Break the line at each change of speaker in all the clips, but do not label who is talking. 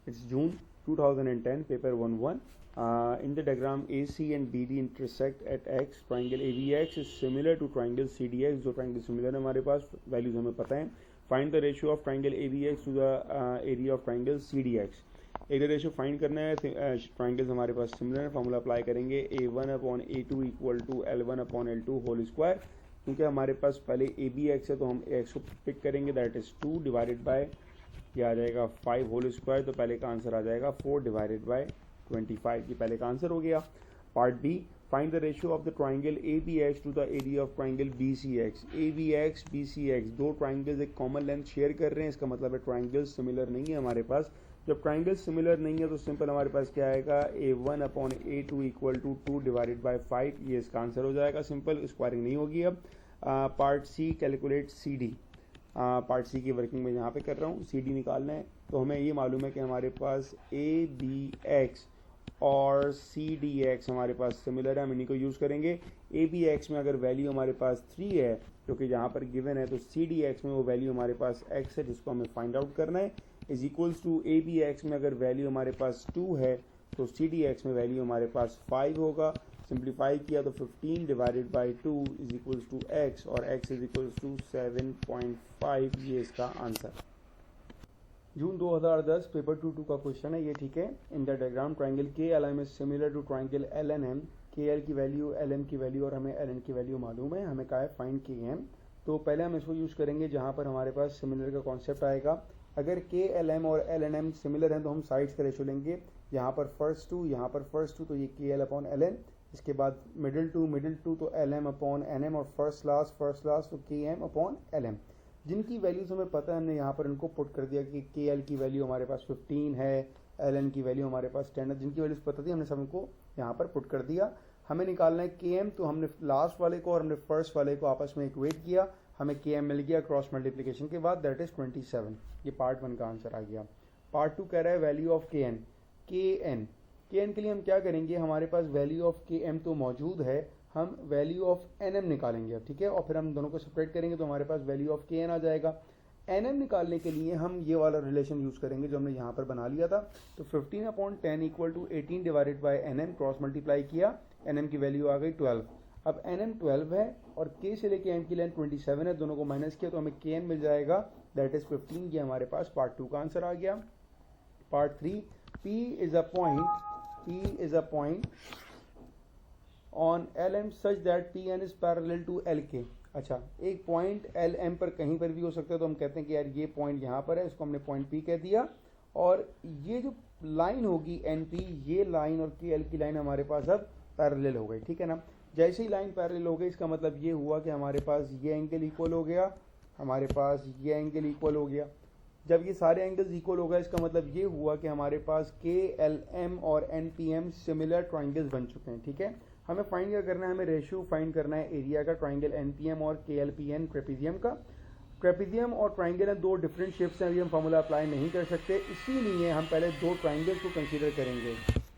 It's June 2010, paper 1-1. In the diagram AC and BD intersect at X, triangle AVX is similar to triangle CDX. जो triangle similar है हमारे पास, values हमें पता है. Find the ratio of triangle AVX to the area of triangle CDX. Area ratio find करना है. Triangles हमारे पास सिमिलर है, फॉर्मूला अप्लाई करेंगे A1/A2 equal to L1/L2 whole square. क्योंकि हमारे पास पहले ABX है तो हम AX को पिक करेंगे, दैट इज 2 डिवाइडेड बाय ये आ जाएगा 5 होल स्क्वायर. तो पहले का आंसर आ जाएगा 4 डिवाइडेड बाय 25. ये पहले का आंसर हो गया. Part B, find the ratio of the triangle ABX to the area of triangle BCX. ABX BCX दो ट्राइंगल्स एक कॉमन लेंथ शेयर कर रहे हैं, इसका मतलब है ट्राइंगल्स सिमिलर नहीं है हमारे पास. जब ट्राइंगल सिमिलर नहीं है तो सिंपल हमारे पास क्या आएगा, A1/A2 equal to 2 divided bye 5. ये इसका आंसर हो जाएगा. सिंपल, स्क्वायरिंग नहीं होगी. अब part C, calculate CD. Part C की वर्किंग में यहाँ पे कर रहा हूँ. CD निकालना है तो हमें ये मालूम है कि हमारे पास ABX और CDX हमारे पास सिमिलर है, हम इन्हीं को यूज़ करेंगे. ABX में अगर वैल्यू हमारे पास 3 है जो कि यहाँ पर गिवन है, तो CDX में वो वैल्यू हमारे पास X है जिसको हमें फाइंड आउट करना है. इज इक्वल्स टू ABX में अगर वैल्यू हमारे पास 2 है तो CDX में वैल्यू हमारे पास 5 होगा. सिंप्लीफाई किया तो 15 divided by 2 is equals to X और X इज इक्वल्स टू 7.5. ये इसका आंसर. जून 2010, पेपर 2 का क्वेश्चन है ये, ठीक है. In the diagram triangle KLM is similar to triangle LNM. KL की वैल्यू, LM की वैल्यू और हमें LN की वैल्यू मालूम है. हमें कहा है फाइंड KM. तो पहले हम इसको यूज़ करेंगे जहाँ पर हमारे पास सिमिलर का कॉन्सेप्ट आएगा. अगर KLM और LNM सिमिलर हैं तो हम साइड्स का रेशो लेंगे. यहाँ पर फर्स्ट टू, यहाँ पर फर्स्ट टू, तो ये KL/LN. इसके बाद मिडिल टू तो LM/NM और फर्स्ट लास्ट तो KM/LM. जिनकी वैल्यूज हमें पता है हमने यहाँ पर इनको पुट कर दिया कि KL की वैल्यू हमारे पास 15 है, LN की वैल्यू हमारे पास 10 है. जिनकी वैल्यूज पता थी हमने सब इनको यहाँ पर पुट कर दिया. हमें निकालना है KM, तो हमने लास्ट वाले को और हमने फर्स्ट वाले को आपस में इक्वेट किया, हमें KM मिल गया क्रॉस मल्टीप्लिकेशन के बाद, दैट इज 27. ये पार्ट 1 का आंसर आ गया. पार्ट 2 कह रहा है वैल्यू ऑफ KN. KN के लिए हम क्या करेंगे, हमारे पास वैल्यू ऑफ KM तो मौजूद है, हम वैल्यू ऑफ NM निकालेंगे अब, ठीक है. और फिर हम दोनों को सेपरेट करेंगे तो हमारे पास वैल्यू ऑफ KN आ जाएगा. NM निकालने के लिए हम ये वाला रिलेशन यूज़ करेंगे जो हमने यहाँ पर बना लिया था. तो 15/10 equal to 18 divided by NM, cross multiply किया, NM की वैल्यू आ गई 12. अब NM 12 है और K से लेके M की लेंथ 27 है, दोनों को माइनस किया तो हमें KN मिल जाएगा, दैट इज 15. ये हमारे पास पार्ट 2 का आंसर आ गया. Part 3, P is a point on LM such that PN is parallel to LK. अच्छा, एक पॉइंट LM पर कहीं पर भी हो सकता है, तो हम कहते हैं कि यार ये पॉइंट यहाँ पर है, इसको हमने पॉइंट P कह दिया. और ये जो लाइन होगी NP, ये लाइन और KL की लाइन हमारे पास अब पैरेलल हो गई, ठीक है ना. जैसे ही लाइन पैरेलल हो गई इसका मतलब ये हुआ कि हमारे पास ये एंगल इक्वल हो गया, हमारे पास ये एंगल इक्वल हो गया. जब ये सारे एंगल्स इक्वल हो गए इसका मतलब ये हुआ कि हमारे पास KLM और NPM सिमिलर ट्राइंगल्स बन चुके हैं, ठीक है. हमें फाइंड क्या करना है, हमें रेशियो फाइंड करना है एरिया का ट्राइंगल NPM और KLPN ट्रेपेजियम का. ट्रेपेजियम और ट्राइंगल है, दो डिफरेंट शेप्स हैं, अभी हम फार्मूला अप्लाई नहीं कर सकते, इसीलिए हम पहले दो ट्राइंगल्स को कंसीडर करेंगे.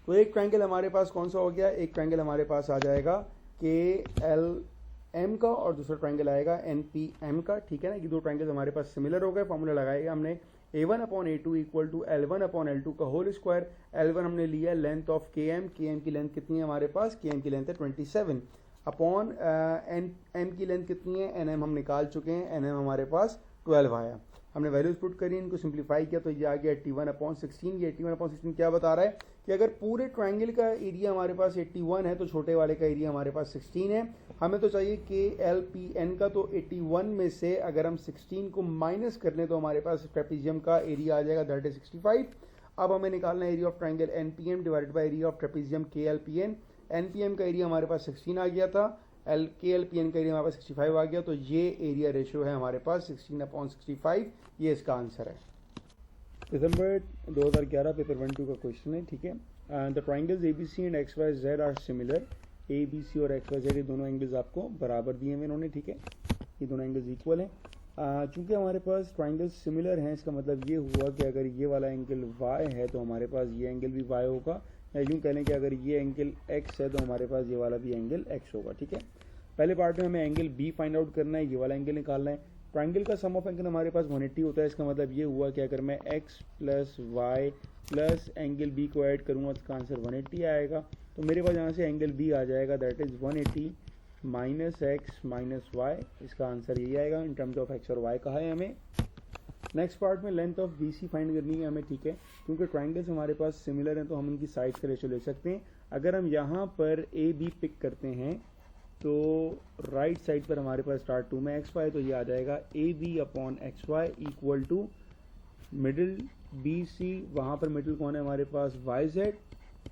तो एक ट्राइंगल हमारे पास कौन सा हो गया, एक ट्राइंगल हमारे पास आ जाएगा KLM का और दूसरा ट्राइंगल आएगा NPM का, ठीक है ना. ये दो ट्राइंगल्स हमारे पास सिमिलर हो गए. फॉर्मूला लगाएगा हमने A1/A2 इक्वल टू L1/L2 का होल स्क्वायर. L1 हमने लिया लेंथ ऑफ KM की लेंथ कितनी है हमारे पास, KM की लेंथ है 27 अपॉन M की लेंथ कितनी है, NM हम निकाल चुके हैं, NM हमारे पास 12 आया. हमने वैल्यूज पुट करी, इनको सिंप्लीफाई किया तो ये आ गया 81/16. ये 81/16 क्या बता रहा है कि अगर पूरे ट्राइंगल का एरिया हमारे पास 81 है तो छोटे वाले का एरिया हमारे पास 16 है. हमें तो चाहिए KLPN का, तो 81 में से अगर हम 16 को माइनस कर लें तो हमारे पास ट्रेपेजियम का एरिया आ जाएगा, दैट इज 65. अब हमें निकालना है area of triangle NPM divided by area of trapezium KLPN. NPM का एरिया हमारे पास 16 आ गया था, KLPN का एरिया हमारे पास 65 आ गया, तो ये एरिया रेशियो है हमारे पास 16/65. ये इसका आंसर है. दिसंबर 2011, पेपर 1-2 का क्वेश्चन है, ठीक है. The triangles ABC and XYZ are similar. ABC और XYZ ये दोनों एंगल्स आपको बराबर दिए हैं इन्होंने, ठीक है. ये दोनों एंगल्स इक्वल हैं. चूंकि हमारे पास ट्राइंगल्स सिमिलर हैं इसका मतलब ये हुआ कि अगर ये वाला एंगल Y है तो हमारे पास ये एंगल भी Y होगा, या यूँ कह लें कि अगर ये एंगल X है तो हमारे पास ये वाला भी एंगल X होगा, ठीक है. पहले पार्ट में हमें एंगल B फाइंड आउट करना है, ये वाला एंगल निकालना है. ट्राइंगल का सम ऑफ एंगल हमारे पास 180 होता है। इसका मतलब ये हुआ कि अगर मैं x plus y plus angle b को ऐड करूँगा तो इसका आंसर 180 आएगा। तो मेरे पास यहाँ से एंगल b आ जाएगा, that is 180 minus x minus y. इसका आंसर यही आएगा इन टर्म्स ऑफ x और y कहा है हमें। नेक्स्ट पार्ट में लेंथ ऑफ BC फाइंड करनी है हमें, ठीक है। क्योंकि ट्राइंगल्स हमारे पास सिमिलर हैं तो हम इनकी साइड्स का रेशो ले सकते हैं। अगर हम यहाँ पर AB पिक करते हैं तो राइट साइड पर हमारे पास स्टार्ट 2 में XY, तो ये आ जाएगा AB upon XY equal to middle BC, वहाँ पर मिडिल कौन है हमारे पास YZ,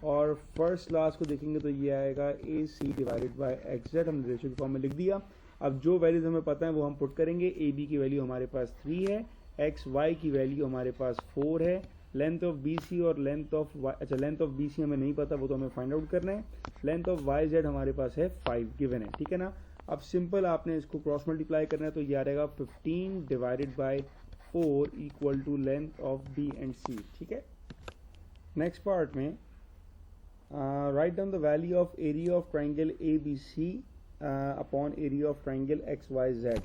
और फर्स्ट लास्ट को देखेंगे तो ये आएगा AC डिवाइडेड बाय XZ। हमने रेशो की फॉर्म में लिख दिया। अब जो वैल्यूज हमें पता है वो हम पुट करेंगे। AB की वैल्यू हमारे पास 3 है, XY की वैल्यू हमारे पास 4 है, लेंथ ऑफ BC और length of length of BC हमें नहीं पता, वो तो हमें फाइंड आउट करना है। लेंथ ऑफ YZ हमारे पास है 5 गिवन है, ठीक है ना। अब सिंपल आपने इसको क्रॉस मल्टीप्लाई करना है तो ये आ रहेगा 15 divided by 4 equal to length of B and C, ठीक है। नेक्स्ट पार्ट में write down the value of area of triangle ABC upon area of triangle XYZ।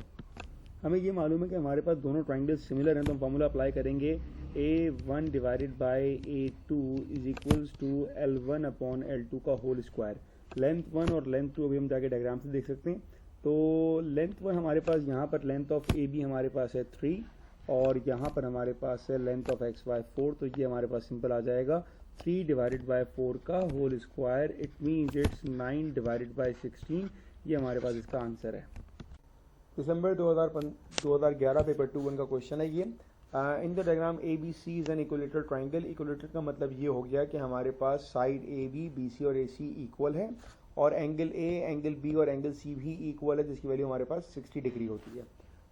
हमें ये मालूम है कि हमारे पास दोनों ट्राइंगल सिमिलर हैं, तो हम फॉर्मूला अप्लाई करेंगे A1 divided by A2 is equals to L1 upon L2 का होल स्क्वायर। लेंथ 1 और लेंथ 2 अभी हम जाके डायग्राम से देख सकते हैं। तो लेंथ 1 हमारे पास यहाँ पर लेंथ ऑफ AB हमारे पास है 3 और यहाँ पर हमारे पास है लेंथ ऑफ XY 4, तो ये हमारे पास सिंपल आ जाएगा 3 डिवाइडेड बाय 4 का whole square. It means it's 9 divided by 16। ये हमारे पास इसका आंसर है। दिसंबर 2011 पेपर 2-1 का क्वेश्चन है ये। In the diagram ABC is an equilateral triangle. Equilateral का मतलब ये हो गया कि हमारे पास साइड AB, BC और AC इक्वल है और एंगल A, एंगल B और एंगल C भी इक्वल है, जिसकी वैल्यू हमारे पास 60 डिग्री होती है।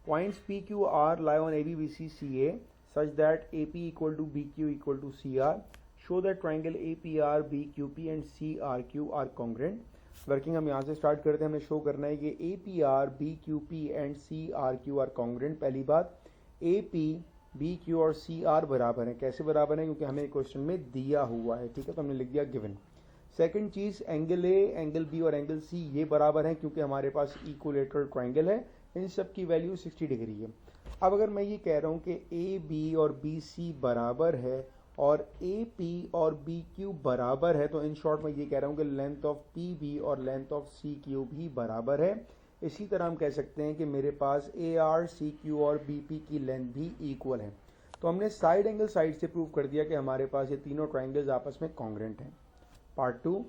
Points PQR lie on AB, BC, CA such that AP equal to BQ equal to CR। Show that triangle APR, BQP and CRQ are congruent. Working हम यहाँ से स्टार्ट करते हैं। हमें शो करना है कि APR, BQP and CRQ are congruent. पहली बात, AP, BQ और CR बराबर है। कैसे बराबर है? क्योंकि हमें क्वेश्चन में दिया हुआ है, ठीक है, तो हमने लिख दिया given. Second cheese, angle A, angle B और एंगल C ये बराबर हैं क्योंकि हमारे पास इक्विलेटरल ट्राइंगल है। इन सब की वैल्यू 60 डिग्री है। अब अगर मैं ये कह रहा हूँ कि AB और BC बराबर है और AP और BQ बराबर है, तो इन शॉर्ट में ये कह रहा हूँ कि लेंथ ऑफ PB और लेंथ ऑफ CQ भी बराबर है। इसी तरह हम कह सकते हैं कि मेरे पास AR, CQ और BP की लेंथ भी इक्वल है। तो हमने साइड एंगल साइड से प्रूव कर दिया कि हमारे पास ये तीनों ट्राइंगल्स आपस में कॉन्ग्रुएंट हैं। Part 2,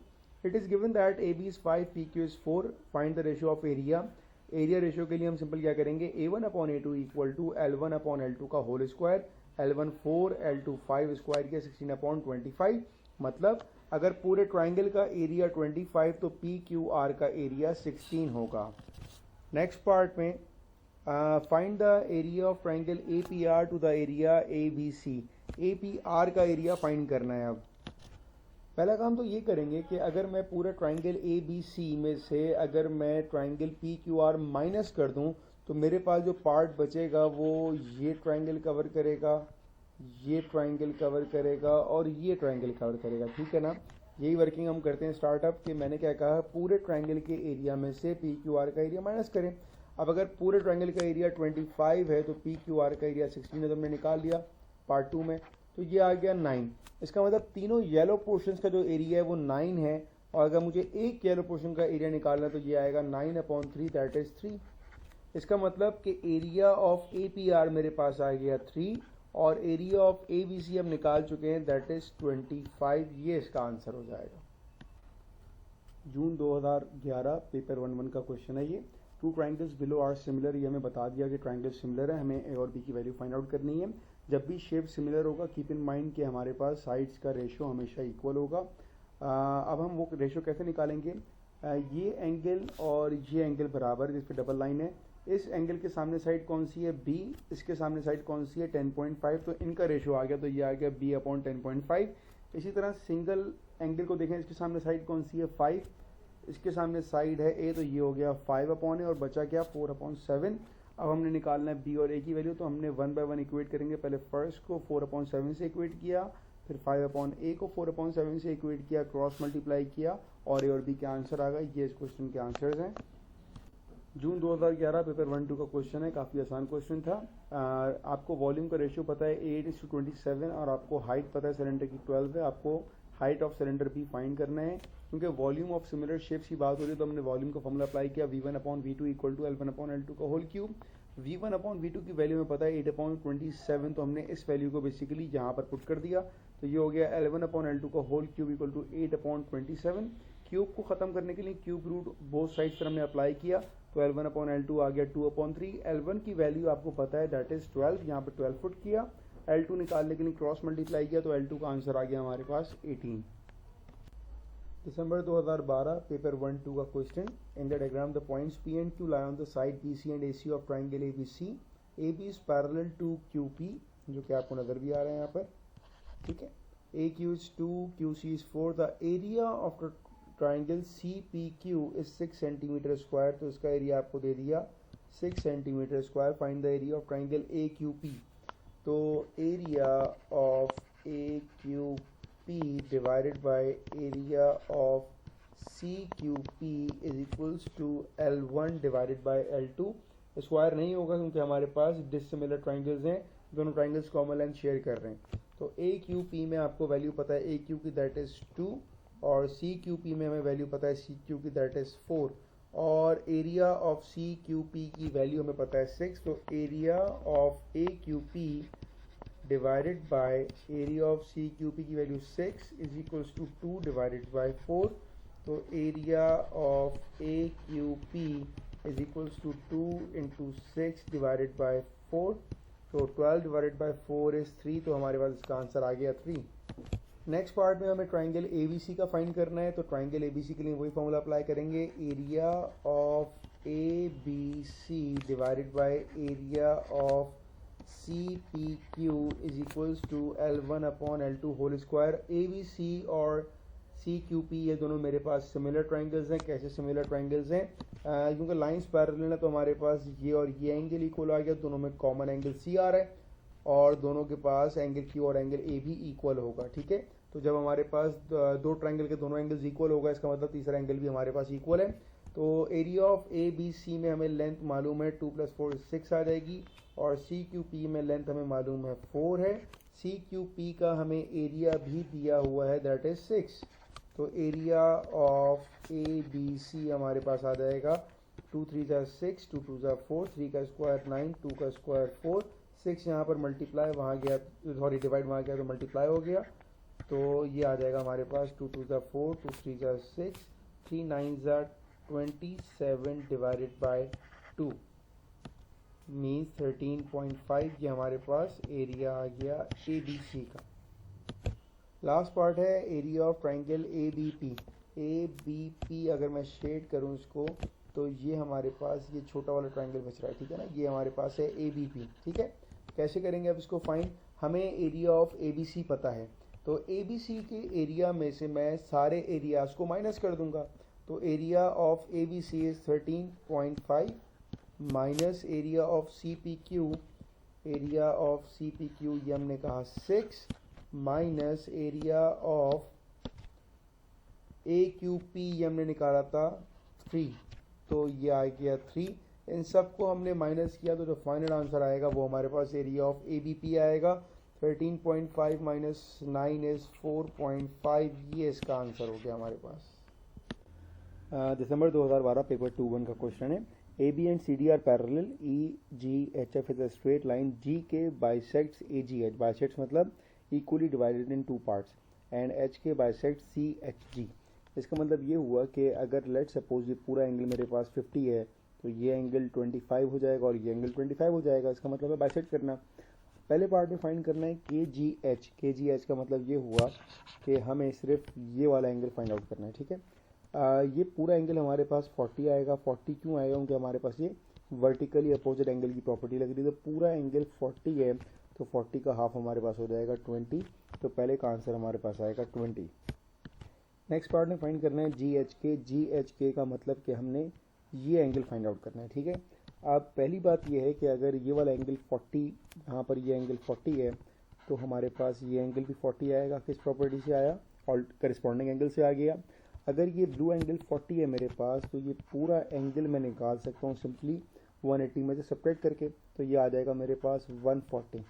it is given that AB is 5, PQ is 4, find the ratio of area. Area ratio के लिए हम सिंपल क्या करेंगे, A1 upon A2 equal to L1 upon L2 का whole square. L1 4, L2 5 square किया 16 upon 25। मतलब अगर पूरे ट्राइंगल का एरिया 25 तो PQR का एरिया 16 होगा। नेक्स्ट पार्ट में find the area of triangle APR to the area ABC। APR का एरिया फाइंड करना है। अब पहला काम तो ये करेंगे कि अगर मैं पूरा ट्राइंगल ABC में से अगर मैं ट्राइंगल PQR माइनस कर दूं तो मेरे पास जो पार्ट बचेगा वो ये ट्राइंगल कवर करेगा, ये ट्राइंगल कवर करेगा और ये ट्राइंगल कवर करेगा, ठीक है ना। यही वर्किंग हम करते हैं स्टार्टअप कि मैंने क्या कहा, पूरे ट्राइंगल के एरिया में से PQR का एरिया माइनस करें। अब अगर पूरे ट्राइंगल का एरिया 25 है तो PQR का एरिया 16 है, तो हमने निकाल लिया पार्ट 2 में, तो ये आ गया 9। इसका मतलब तीनों येलो पोर्शंस का जो एरिया है वो 9 है, और अगर मुझे एक येलो पोर्शन का एरिया निकालना है तो ये आएगा 9/3, दैट इज 3। इसका मतलब कि एरिया ऑफ APR मेरे पास आ गया 3 और एरिया ऑफ ABC हम निकाल चुके हैं, दैट इज 25। ये इसका आंसर हो जाएगा। जून 2011 पेपर 1-1 का क्वेश्चन है ये। Two triangles below are similar. ये हमें बता दिया कि ट्राइंगल सिमिलर है, हमें A और B की वैल्यू फाइंड आउट करनी है। जब भी शेप सिमिलर होगा कीप इन माइंड कि हमारे पास साइड्स का रेशो हमेशा इक्वल होगा। अब हम वो रेशो कैसे निकालेंगे, ये एंगल और ये एंगल बराबर, जिस पे डबल लाइन है। इस एंगल के सामने साइड कौन सी है, B, इसके सामने साइड कौन सी है 10.5, तो इनका रेशो आ गया, तो ये आ गया B/10.5। इसी तरह सिंगल एंगल को देखें, इसके सामने साइड कौन सी है 5, इसके सामने साइड है A, तो ये हो गया 5/A और बचा क्या 4/7। अब हमने निकालना है B और A की वैल्यू, तो हमने 1/1 इक्वेट करेंगे। पहले फर्स्ट को 4/7 से इक्वेट किया, फिर 5/A को 4/7 से इक्वेट किया, क्रॉस मल्टीप्लाई किया और A और B के आंसर आ गए। ये इस क्वेश्चन के आंसर्स हैं। जून 2011 पेपर 1-2 का क्वेश्चन है, काफ़ी आसान क्वेश्चन था। आपको वॉल्यूम का रेशियो पता है 8:27 और आपको हाइट पता है सिलेंडर की 12 है। आपको हाइट ऑफ सिलेंडर भी फाइंड करना है। क्योंकि वॉल्यूम ऑफ सिमिलर शेप्स की बात हो रही है तो हमने वॉल्यूम का फॉर्मूला अप्लाई किया V1/V2 इक्वल टू L1/L2 का होल क्यूब। V1/V2 की वैल्यू में पता है 8/27, तो हमने इस वैल्यू को बेसिकली यहाँ पर पुट कर दिया, तो ये हो गया L1/L2 का whole cube equal to 8/27। Cube को खत्म करने के लिए क्यूब रूट बोथ साइड्स पर हमने अप्लाई किया, तो L1/L2 आ गया 2/3। L1 की वैल्यू आपको पता है दैट इज 12, यहाँ पर 12 फुट किया। L2 निकालने के लिए क्रॉस मल्टीप्लाई किया, तो L2 का आंसर आ गया हमारे पास 18। दिसंबर 2012 पेपर 1-2 का question. In the diagram the points P and Q lie on the side BC and AC of triangle ABC. AB is parallel to QP, जो कि आपको नजर भी आ रहा है यहाँ पर, ठीक है। AQ is 2, QC is 4. The area of the triangle CPQ is 6 centimeter square, तो इसका एरिया आपको दे दिया 6 centimeter square. Find the area of triangle AQP. तो area of AQP divided by area of CQP is equals to L1 divided by L2. Square नहीं होगा क्योंकि हमारे पास dissimilar triangles हैं, दोनों ट्राइंगल्स कॉमन लाइन शेयर कर रहे हैं। तो AQP में आपको वैल्यू पता है AQ की दैट इज 2, और CQP में हमें वैल्यू पता है CQ की दैट इज 4, और एरिया ऑफ CQP की वैल्यू हमें पता है 6। तो area of AQP divided by area of CQP की value 6 is equals to 2 divided by 4। तो area of AQP is equals to 2 into 6 divided by 4। तो 12 डिवाइडेड बाय 4 इज 3, तो हमारे पास इसका आंसर आ गया 3। नेक्स्ट पार्ट में हमें ट्राइंगल ABC का फाइंड करना है, तो ट्राइंगल ABC के लिए वही फॉर्मूला अप्लाई करेंगे, area of ABC divided by area of CPQ is equals to L1/L2 whole square. ABC और CQP ये दोनों मेरे पास सिमिलर ट्राइंगल्स हैं। कैसे सिमिलर ट्राइंगल्स हैं? क्योंकि लाइंस पैरेलल है तो हमारे पास ये और ये एंगल इक्वल आ गया, दोनों में कॉमन एंगल C आ रहा है, और दोनों के पास एंगल Q और एंगल A भी इक्वल होगा, ठीक है। तो जब हमारे पास दो ट्राइंगल के दोनों एंगल्स इक्वल होगा, इसका मतलब तीसरा एंगल भी हमारे पास इक्वल है। तो एरिया ऑफ ABC में हमें लेंथ मालूम है 2 + 4 6 आ जाएगी, और CQP में लेंथ हमें मालूम है 4 है। CQP का हमें एरिया भी दिया हुआ है दैट इज 6। तो एरिया ऑफ ABC हमारे पास आ जाएगा 2 3 = 6, 2 2 = 4, 3 का स्क्वायर 9, 2 का स्क्वायर 4, 6 यहाँ पर मल्टीप्लाई वहाँ गया, सॉरी डिवाइड वहाँ गया तो मल्टीप्लाई हो गया, तो ये आ जाएगा हमारे पास 2 2 = 4, 2 3 = 6, 3 9 = 27 डिवाइडेड बाय 2 मीन्स 13.5। ये हमारे पास एरिया आ गया ABC का। लास्ट पार्ट है area of triangle ABP। ABP अगर मैं शेड करूँ इसको, तो ये हमारे पास ये छोटा वाला ट्राइंगल बच रहा है, ठीक है ना, ये हमारे पास है ABP, ठीक है। कैसे करेंगे अब इसको फाइंड? हमें एरिया ऑफ ABC पता है, तो ABC के एरिया में से मैं सारे एरियाज को माइनस कर दूंगा। तो area of ABC is 13.5 minus area of CPQ, area of CPQ ये हमने कहा 6, माइनस एरिया ऑफ AQP ये हमने निकाला था 3, तो ये आ गया 3। इन सब को हमने माइनस किया तो जो फाइनल आंसर आएगा वो हमारे पास एरिया ऑफ ABP आएगा। 13.5 माइनस 9 इज 4.5, ये इसका आंसर हो गया हमारे पास। दिसंबर 2012 पेपर 2-1 का क्वेश्चन है। AB and CD are parallel. EGHF is a straight line. GK bisects AGH. Bisects मतलब equally divided in two parts. And HK bisects CHG. इसका मतलब ये हुआ कि अगर लेट सपोज ये पूरा एंगल मेरे पास 50 है, तो ये एंगल 25 हो जाएगा और ये एंगल 25 हो जाएगा। इसका मतलब है बाइसेक्ट करना। पहले पार्ट में फाइंड करना है KGH। KGH का मतलब ये हुआ कि हमें सिर्फ ये वाला एंगल फाइंड आउट करना है, ठीक है। ये पूरा एंगल हमारे पास 40 आएगा। 40 क्यों आएगा? क्योंकि हमारे पास ये वर्टिकली अपोजिट एंगल की प्रॉपर्टी लग रही है। तो पूरा एंगल 40 है, तो 40 का हाफ हमारे पास हो जाएगा 20। तो पहले का आंसर हमारे पास आएगा 20। नेक्स्ट पार्ट में फाइंड करना है GHK। GHK का मतलब कि हमने ये एंगल फाइंड आउट करना है, ठीक है। अब पहली बात ये है कि अगर ये वाला एंगल 40, यहाँ पर ये एंगल 40 है, तो हमारे पास ये एंगल भी 40 आएगा। किस प्रॉपर्टी से आया? और करिस्पॉन्डिंग एंगल से आ गया। अगर ये ब्लू एंगल 40 है मेरे पास, तो ये पूरा एंगल मैं निकाल सकता हूँ सिंपली 180 में से सब्ट्रैक्ट करके, तो ये आ जाएगा मेरे पास 140।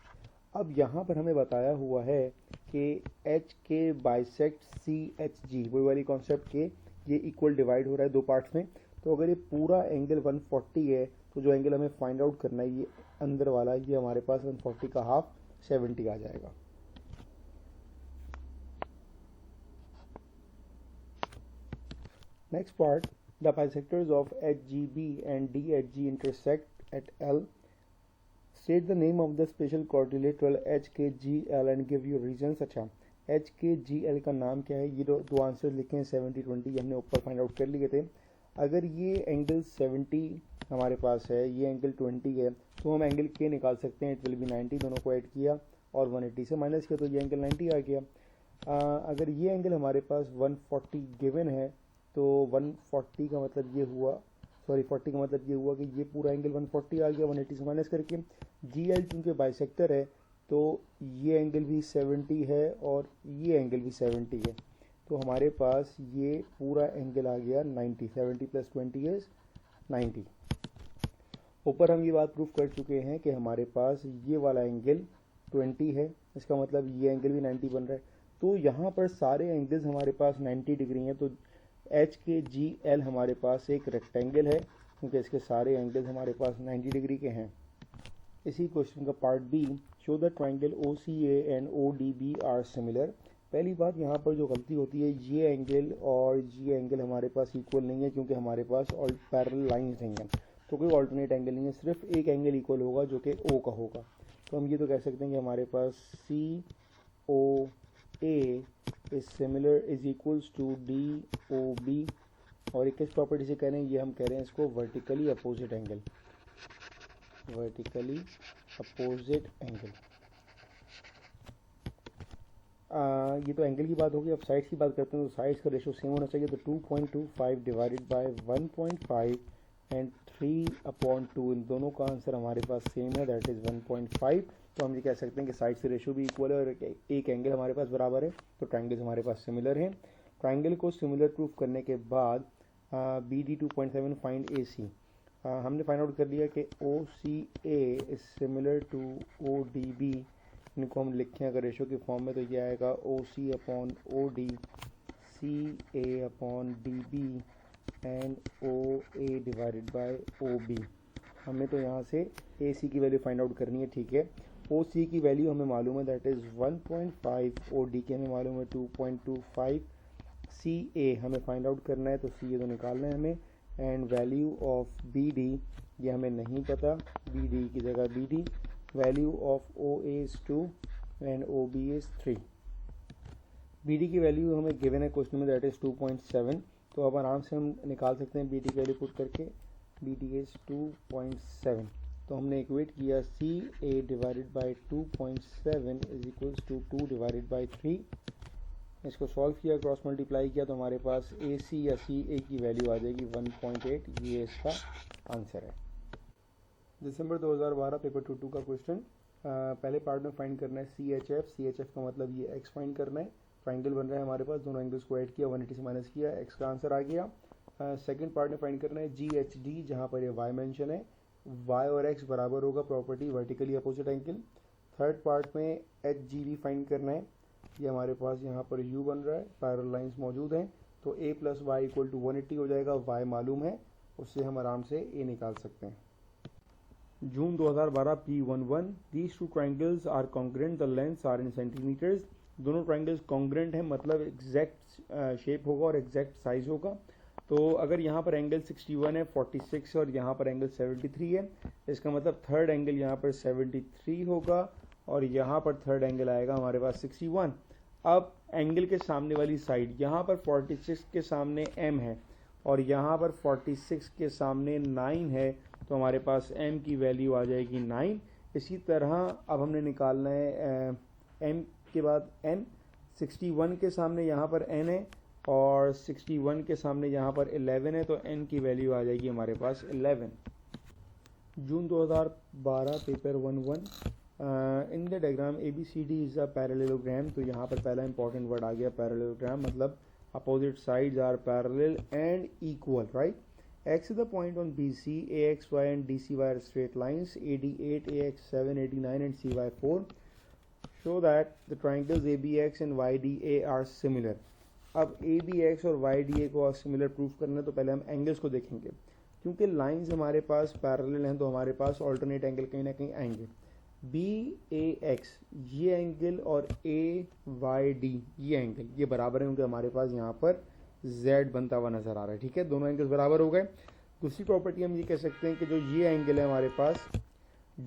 अब यहाँ पर हमें बताया हुआ है कि एच के बाइसेक्ट सी एच जी, वही वाली कॉन्सेप्ट के ये इक्वल डिवाइड हो रहा है दो पार्ट्स में। तो अगर ये पूरा एंगल 140 है, तो जो एंगल हमें फाइंड आउट करना है ये अंदर वाला, ये हमारे पास 140 का हाफ 70 आ जाएगा। Next part, the bisectors of HGB and DHG intersect at L. State the name of the special quadrilateral HKGL and give your reasons। अच्छा, HKGL का नाम क्या है? ये दो आंसर लिखे हैं 70-20, ये हमने ऊपर फाइंड आउट कर लिए थे। अगर ये एंगल 70 हमारे पास है, ये एंगल 20 है, तो हम एंगल K निकाल सकते हैं। इट विल बी 90, दोनों को ऐड किया और 180 से माइनस किया, तो ये एंगल 90 आ गया। अगर ये एंगल हमारे पास 140 गिवन है, तो 140 का मतलब ये हुआ, सॉरी 40 का मतलब ये हुआ कि ये पूरा एंगल 140 आ गया 180 से माइनस करके। GL चूँकि बाइसेक्टर है, तो ये एंगल भी 70 है और ये एंगल भी 70 है, तो हमारे पास ये पूरा एंगल आ गया 90। 70 + 20 इज 90। ऊपर हम ये बात प्रूफ कर चुके हैं कि हमारे पास ये वाला एंगल 20 है, इसका मतलब ये एंगल भी 90 बन रहा है। तो यहाँ पर सारे एंगल्स हमारे पास 90 डिग्री हैं, तो HKGL हमारे पास एक रेक्टेंगल है, क्योंकि इसके सारे एंगल्स हमारे पास 90 डिग्री के हैं। इसी क्वेश्चन का part B, show the triangle OCA and ODB are similar. पहली बात यहाँ पर जो गलती होती है, ये एंगल और ये एंगल हमारे पास इक्वल नहीं है, क्योंकि हमारे पास पैरेलल लाइंस नहीं है, तो कोई ऑल्टरनेट एंगल नहीं है, सिर्फ एक एंगल इक्वल होगा जो कि O का होगा। तो हम ये तो कह सकते हैं कि हमारे पास COA is similar is equals to DOB, और एक किस प्रॉपर्टी से कह रहे हैं, ये हम कह रहे हैं इसको vertically opposite angle, vertically opposite angle. ये तो एंगल की बात होगी। अब साइड्स की बात करते हैं, तो साइड्स का रेशो सेम होना चाहिए, तो 2.25 डिवाइडेड बाय 1.5 एंड 3/2, इन दोनों का आंसर हमारे पास सेम है, दैट इज़ 1.5। तो हम ये कह सकते हैं कि साइड से रेशो भी इक्वल है और एक एंगल हमारे पास बराबर है, तो ट्राइंगल्स हमारे पास सिमिलर हैं। ट्राइंगल को सिमिलर प्रूफ करने के बाद BD 2.7 फाइंड AC। हमने फाइंड आउट कर लिया कि OCA is similar to ODB। इनको हम लिखें अगर रेशो के फॉर्म में, तो ये आएगा OC/OD, CA/DB and OA divided by OB। हमें तो यहाँ से AC की वैल्यू फाइंड आउट करनी है, ठीक है। OC की वैल्यू हमें मालूम है, दैट इज़ 1.5, OD की हमें मालूम है 2.25, CA हमें फाइंड आउट करना है, तो CA तो निकालना है हमें, एंड वैल्यू ऑफ BD ये हमें नहीं पता, BD की जगह BD, value of OA is 2 and OB is 3। BD की वैल्यू हमें गिवन है क्वेश्चन में, दैट इज़ 2.7, तो अब आराम से हम निकाल सकते हैं BD की वैल्यू पुट करके, BD इज 2.7। तो हमने इक्वेट किया CA divided by 2.7 is equals to 2 divided by 3। इसको सॉल्व किया, क्रॉस मल्टीप्लाई किया, तो हमारे पास AC या CA की वैल्यू आ जाएगी 1.8, ये इसका आंसर है। दिसंबर 2012 पेपर 2 का क्वेश्चन। पहले पार्ट में फाइंड करना है CHF का मतलब ये x फाइंड करना है। ट्राइंगल बन रहा है हमारे पास, दोनों एंगल्स को ऐड किया, 180 से माइनस किया, x का आंसर आ गया। सेकंड पार्ट में फाइंड करना है GHD, जहाँ पर ये y मेंशन है, y और x बराबर होगा, property vertically opposite angle. Third part में HGB फाइंड करना है, ये हमारे पास यहाँ पर U बन रहा है, पैरेलल लाइंस मौजूद हैं, तो A + y = 180 हो जाएगा, y मालूम है, उससे हम आराम से A निकाल सकते हैं। June 2012 P11, these two triangles are congruent, the lengths are in centimetres. दोनों ट्राइंगल्स कॉन्ग्रेंट हैं, मतलब एग्जैक्ट शेप होगा और एग्जैक्ट साइज होगा। तो अगर यहाँ पर एंगल 61 है, 46 है और यहाँ पर एंगल 73 है, इसका मतलब थर्ड एंगल यहाँ पर 73 होगा और यहाँ पर थर्ड एंगल आएगा हमारे पास 61। अब एंगल के सामने वाली साइड, यहाँ पर 46 के सामने M है और यहाँ पर 46 के सामने 9 है, तो हमारे पास M की वैल्यू आ जाएगी 9। इसी तरह अब हमने निकालना है M के बाद N। 61 के सामने यहाँ पर N है और 61 के सामने यहाँ पर 11 है, तो N की वैल्यू आ जाएगी हमारे पास 11। जून 2012 paper 1-1, in the diagram ABCD is a parallelogram. तो यहाँ पर पहला इंपॉर्टेंट वर्ड आ गया पैरेललोग्राम, मतलब opposite sides are parallel and equal, right? X is the point on BC, AXY and DCY are straight lines, AD8, AX7, AD9 and CY4 show that the triangles ABX and YDA are similar. अब ABX और YDA को similar proof करना है तो पहले हम angles को देखेंगे, क्योंकि लाइंस हमारे पास पैरेलल हैं तो हमारे पास ऑल्टरनेट एंगल कहीं ना कहीं आएंगे. BAX ये एंगल और AYD ये एंगल ये बराबर है, क्योंकि हमारे पास यहाँ पर Z बनता हुआ नजर आ रहा है. ठीक है, दोनों एंगल्स बराबर हो गए. दूसरी प्रॉपर्टी हम ये कह सकते हैं कि जो ये एंगल है हमारे पास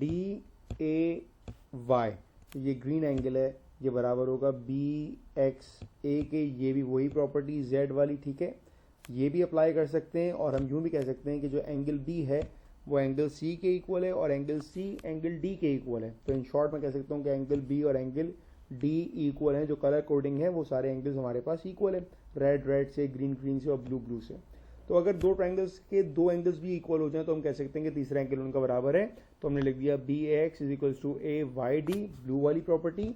DAY, तो ये ग्रीन एंगल है, ये बराबर होगा BXA के. ये भी वही प्रॉपर्टी Z वाली. ठीक है, ये भी अप्लाई कर सकते हैं और हम यूँ भी कह सकते हैं कि जो एंगल B है वो एंगल C के इक्वल है और एंगल C एंगल D के इक्वल है. तो इन शॉर्ट मैं कह सकता हूँ कि एंगल B और एंगल D इक्वल है. जो कलर कोडिंग है वो सारे एंगल्स हमारे पास इक्वल है, रेड रेड से, ग्रीन ग्रीन से और ब्लू ब्लू से. तो अगर दो ट्राइंगल्स के दो एंगल्स भी इक्वल हो जाए तो हम कह सकते हैं कि तीसरा एंगल उनका बराबर है. तो हमने लिख दिया BAX is equal to AYD, blue वाली प्रॉपर्टी,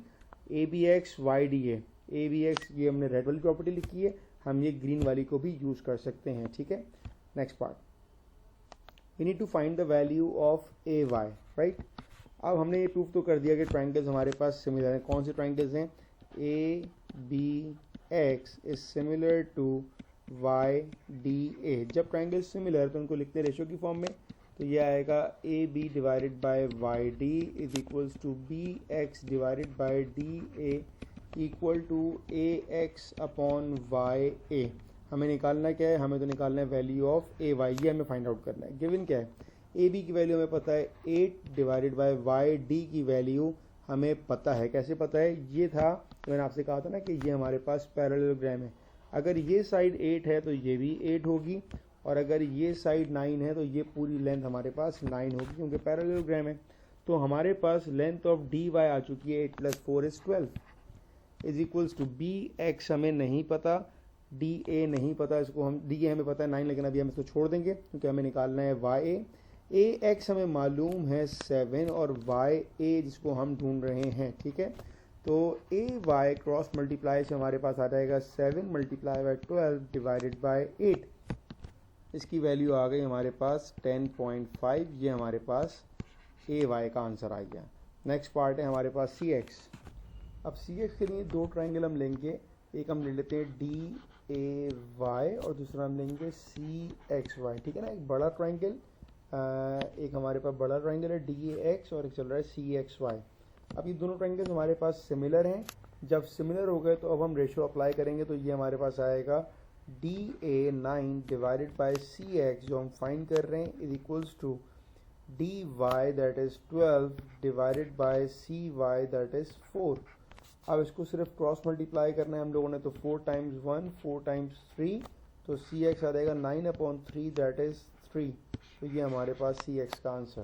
ABX YDA. ABX ये हमने रेड वाली प्रॉपर्टी लिखी है, हम ये ग्रीन वाली को भी यूज कर सकते हैं. ठीक है, next part, we need to find the value of AY, right. अब हमने ये प्रूफ तो कर दिया कि ट्राइंगल्स हमारे पास सिमिलर हैं. कौन से ट्राइंगल्स हैं? ABX is similar to YDA. जब ट्राइंगल सिमिलर तो उनको लिखते हैं रेशियो की फॉर्म में. तो ये आएगा AB divided by YD is equals to BX divided by DA equal to AX upon YA. हमें निकालना क्या है? हमें तो निकालना है वैल्यू ऑफ AY. ये हमें फाइंड आउट करना है. गिवन क्या है? AB की वैल्यू हमें पता है 8 डिवाइडेड बाय YD की वैल्यू हमें पता है. कैसे पता है? ये था मैंने आपसे कहा था ना कि ये हमारे पास पैरेललोग्राम है. अगर ये साइड 8 है तो ये भी 8 होगी, और अगर ये साइड 9 है तो ये पूरी लेंथ हमारे पास 9 होगी, क्योंकि पैरेललोग्राम है. तो हमारे पास लेंथ ऑफ DY आ चुकी है 8 + 4 is 12 is equals to BX हमें नहीं पता, DA नहीं पता, इसको हम DA हमें पता है 9, लेकिन अभी हम इसको छोड़ देंगे क्योंकि हमें निकालना है YA. AX हमें मालूम है 7 और YA जिसको हम ढूंढ रहे हैं. ठीक है, तो AY क्रॉस मल्टीप्लाई से हमारे पास आ जाएगा 7 मल्टीप्लाई बाय 12 डिवाइडेड बाय 8. इसकी वैल्यू आ गई हमारे पास 10.5. ये हमारे पास AY का आंसर आ गया. नेक्स्ट पार्ट है हमारे पास CX. अब CX के लिए दो ट्राइंगल हम लेंगे. एक हम ले लेते हैं DAY और दूसरा हम लेंगे CXY. ठीक है ना, एक बड़ा ट्राइंगल, एक हमारे पास बड़ा ट्राइंगल है DAX और एक चल रहा है CXY. अब ये दोनों ट्राइंगल्स हमारे पास सिमिलर हैं. जब सिमिलर हो गए तो अब हम रेशियो अप्लाई करेंगे. तो ये हमारे पास आएगा DA9 डिवाइडेड बाय CX जो हम फाइंड कर रहे हैं is equals to DY that is 12 divided by CY that is 4. अब इसको सिर्फ क्रॉस मल्टीप्लाई करना है हम लोगों ने. तो 4 टाइम्स 1 4 टाइम्स 3, तो CX आ जाएगा 9/3 दैट इज 3. तो ये हमारे पास CX का आंसर.